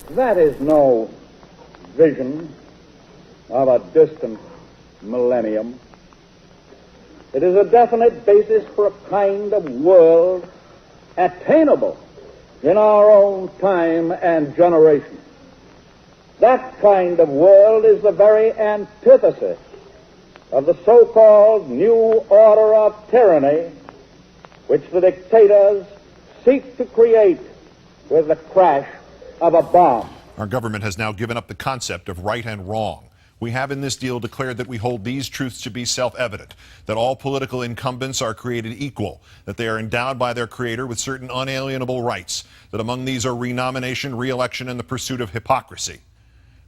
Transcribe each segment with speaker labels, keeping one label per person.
Speaker 1: That is no vision of a distant millennium. It is a definite basis for a kind of world attainable in our own time and generation. That kind of world is the very antithesis of the so-called new order of tyranny which the dictators seek to create with the crash of a bomb.
Speaker 2: Our government has now given up the concept of right and wrong. We have in this deal declared that we hold these truths to be self-evident, that all political incumbents are created equal, that they are endowed by their creator with certain unalienable rights, that among these are renomination, re-election, and the pursuit of hypocrisy.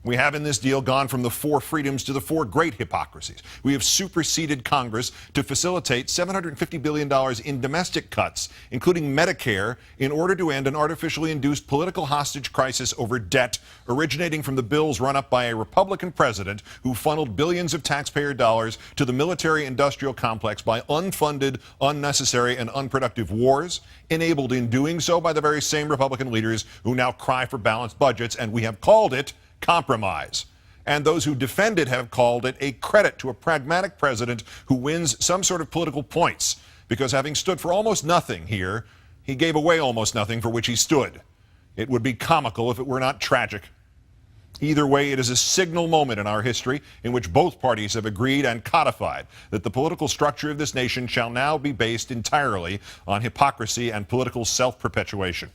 Speaker 2: We have in this deal gone from the 4 freedoms to the 4 great hypocrisies. We have superseded Congress to facilitate $750 billion in domestic cuts, including Medicare, in order to end an artificially induced political hostage crisis over debt originating from the bills run up by a Republican president who funneled billions of taxpayer dollars to the military-industrial complex by unfunded, unnecessary, and unproductive wars, enabled in doing so by the very same Republican leaders who now cry for balanced budgets, and we have called it compromise. And those who defend it have called it a credit to a pragmatic president who wins some sort of political points, because having stood for almost nothing here, he gave away almost nothing for which he stood. It would be comical if it were not tragic. Either way, it is a signal moment in our history in which both parties have agreed and codified that the political structure of this nation shall now be based entirely on hypocrisy and political self-perpetuation.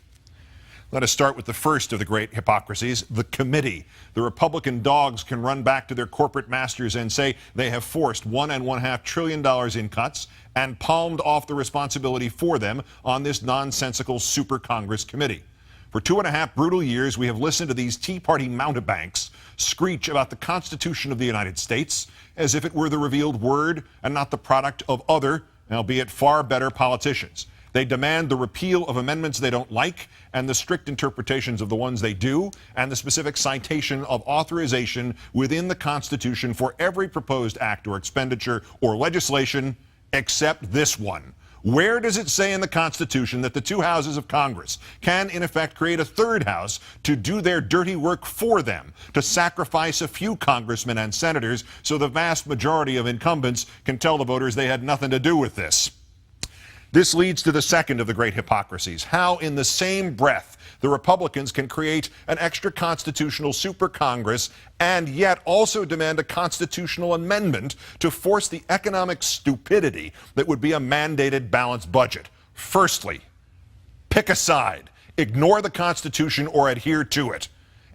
Speaker 2: Let us start with the first of the great hypocrisies, the committee. The Republican dogs can run back to their corporate masters and say they have forced $1.5 trillion in cuts and palmed off the responsibility for them on this nonsensical super Congress committee. For 2.5 brutal years, we have listened to these Tea Party mountebanks screech about the Constitution of the United States as if it were the revealed word and not the product of other, albeit far better, politicians. They demand the repeal of amendments they don't like and the strict interpretations of the ones they do, and the specific citation of authorization within the Constitution for every proposed act or expenditure or legislation except this one. Where does it say in the Constitution that the 2 houses of Congress can, in effect, create a 3rd house to do their dirty work for them, to sacrifice a few congressmen and senators so the vast majority of incumbents can tell the voters they had nothing to do with this? This leads to the second of the great hypocrisies, how in the same breath the Republicans can create an extra constitutional super Congress and yet also demand a constitutional amendment to force the economic stupidity that would be a mandated balanced budget. Firstly, pick a side, ignore the Constitution or adhere to it.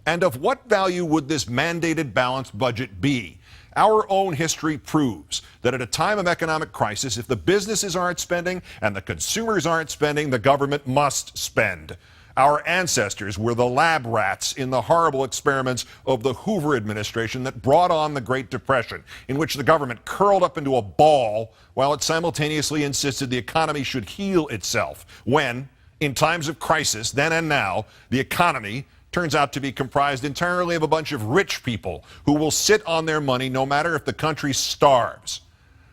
Speaker 2: And of what value would this mandated balanced budget be? Our own history proves that at a time of economic crisis, if the businesses aren't spending and the consumers aren't spending, the government must spend. Our ancestors were the lab rats in the horrible experiments of the Hoover administration that brought on the Great Depression, in which the government curled up into a ball while it simultaneously insisted the economy should heal itself, when, in times of crisis, then and now, the economy turns out to be comprised entirely of a bunch of rich people who will sit on their money no matter if the country starves.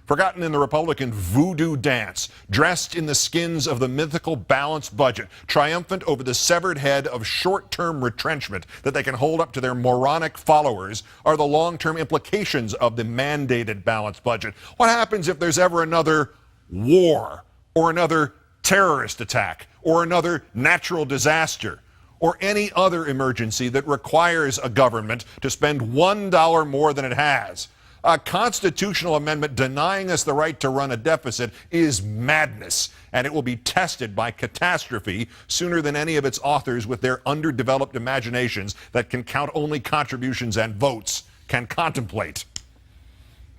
Speaker 2: Forgotten in the Republican voodoo dance, dressed in the skins of the mythical balanced budget, triumphant over the severed head of short-term retrenchment that they can hold up to their moronic followers, are the long-term implications of the mandated balanced budget. What happens if there's ever another war, or another terrorist attack, or another natural disaster, or any other emergency that requires a government to spend $1 more than it has? A constitutional amendment denying us the right to run a deficit is madness, and it will be tested by catastrophe sooner than any of its authors with their underdeveloped imaginations that can count only contributions and votes can contemplate.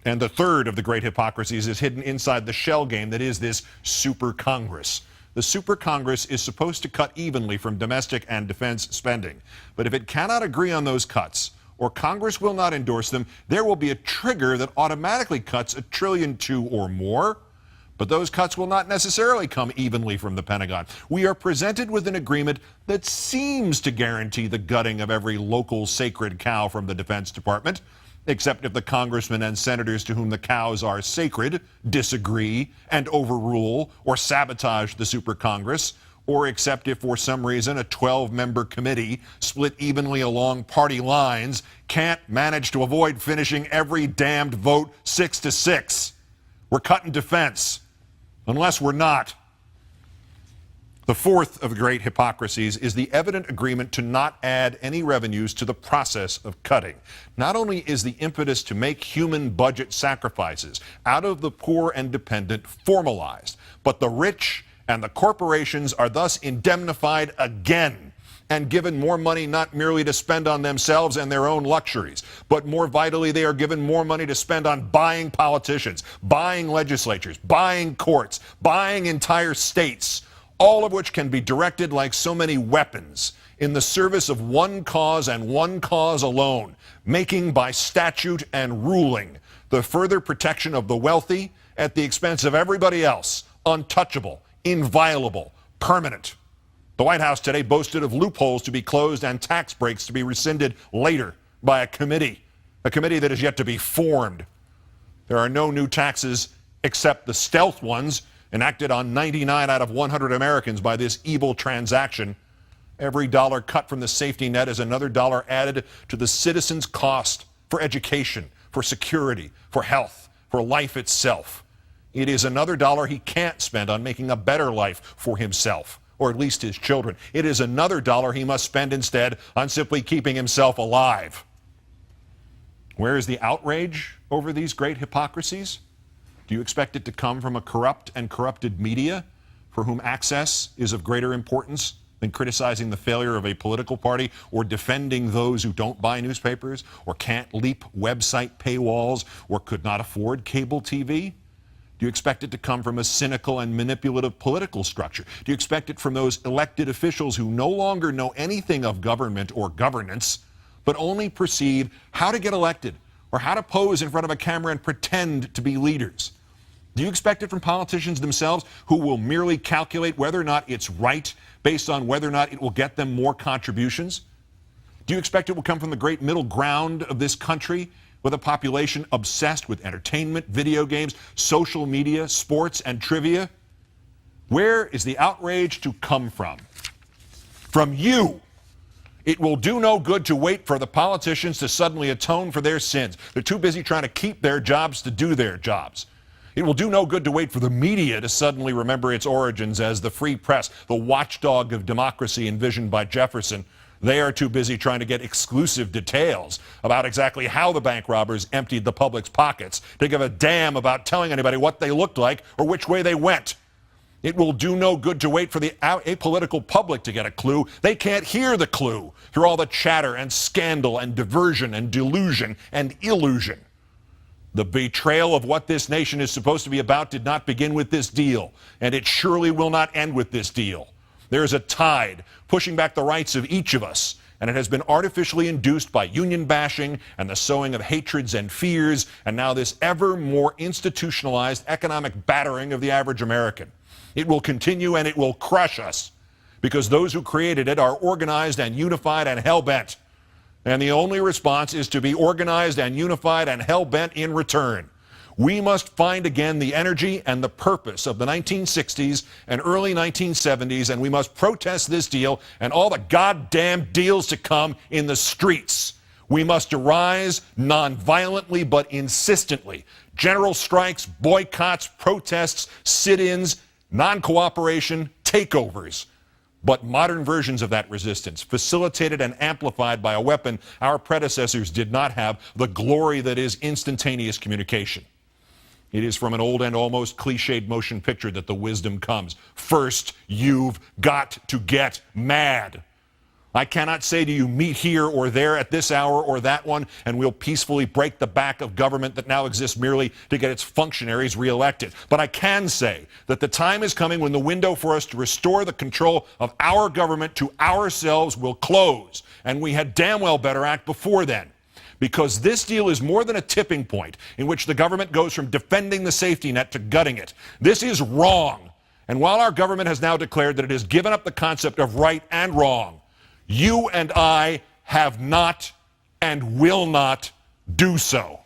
Speaker 2: And the third of the great hypocrisies is hidden inside the shell game that is this super Congress. The super Congress is supposed to cut evenly from domestic and defense spending. But if it cannot agree on those cuts, or Congress will not endorse them, there will be a trigger that automatically cuts $1.2 trillion or more. But those cuts will not necessarily come evenly from the Pentagon. We are presented with an agreement that seems to guarantee the gutting of every local sacred cow from the Defense Department, except if the congressmen and senators to whom the cows are sacred disagree and overrule or sabotage the super Congress, or except if for some reason a 12-member committee split evenly along party lines can't manage to avoid finishing every damned vote 6-6. We're cutting defense, unless we're not. The fourth of the great hypocrisies is the evident agreement to not add any revenues to the process of cutting. Not only is the impetus to make human budget sacrifices out of the poor and dependent formalized, but the rich and the corporations are thus indemnified again and given more money not merely to spend on themselves and their own luxuries, but more vitally, they are given more money to spend on buying politicians, buying legislatures, buying courts, buying entire states, all of which can be directed like so many weapons in the service of one cause and one cause alone, making by statute and ruling the further protection of the wealthy at the expense of everybody else, untouchable, inviolable, permanent. The White House today boasted of loopholes to be closed and tax breaks to be rescinded later by a committee that is yet to be formed. There are no new taxes except the stealth ones enacted on 99 out of 100 Americans by this evil transaction. Every dollar cut from the safety net is another dollar added to the citizen's cost for education, for security, for health, for life itself. It is another dollar he can't spend on making a better life for himself, or at least his children. It is another dollar he must spend instead on simply keeping himself alive. Where is the outrage over these great hypocrisies? Do you expect it to come from a corrupt and corrupted media for whom access is of greater importance than criticizing the failure of a political party or defending those who don't buy newspapers or can't leap website paywalls or could not afford cable TV? Do you expect it to come from a cynical and manipulative political structure? Do you expect it from those elected officials who no longer know anything of government or governance, but only perceive how to get elected or how to pose in front of a camera and pretend to be leaders? Do you expect it from politicians themselves who will merely calculate whether or not it's right based on whether or not it will get them more contributions? Do you expect it will come from the great middle ground of this country with a population obsessed with entertainment, video games, social media, sports, and trivia? Where is the outrage to come from? From you. It will do no good to wait for the politicians to suddenly atone for their sins. They're too busy trying to keep their jobs to do their jobs. It will do no good to wait for the media to suddenly remember its origins as the free press, the watchdog of democracy envisioned by Jefferson. They are too busy trying to get exclusive details about exactly how the bank robbers emptied the public's pockets to give a damn about telling anybody what they looked like or which way they went. It will do no good to wait for the apolitical public to get a clue. They can't hear the clue through all the chatter and scandal and diversion and delusion and illusion. The betrayal of what this nation is supposed to be about did not begin with this deal, and it surely will not end with this deal. There is a tide pushing back the rights of each of us, and it has been artificially induced by union bashing and the sowing of hatreds and fears, and now this ever more institutionalized economic battering of the average American. It will continue and it will crush us, because those who created it are organized and unified and hell-bent. And the only response is to be organized and unified and hell-bent in return. We must find again the energy and the purpose of the 1960s and early 1970s, and we must protest this deal and all the goddamn deals to come in the streets. We must arise non-violently but insistently. General strikes, boycotts, protests, sit-ins, non-cooperation, takeovers. But modern versions of that resistance, facilitated and amplified by a weapon our predecessors did not have, the glory that is instantaneous communication. It is from an old and almost cliched motion picture that the wisdom comes. First, you've got to get mad. I cannot say to you, meet here or there at this hour or that one, and we'll peacefully break the back of government that now exists merely to get its functionaries reelected. But I can say that the time is coming when the window for us to restore the control of our government to ourselves will close, and we had damn well better act before then. Because this deal is more than a tipping point in which the government goes from defending the safety net to gutting it. This is wrong. And while our government has now declared that it has given up the concept of right and wrong, you and I have not and will not do so.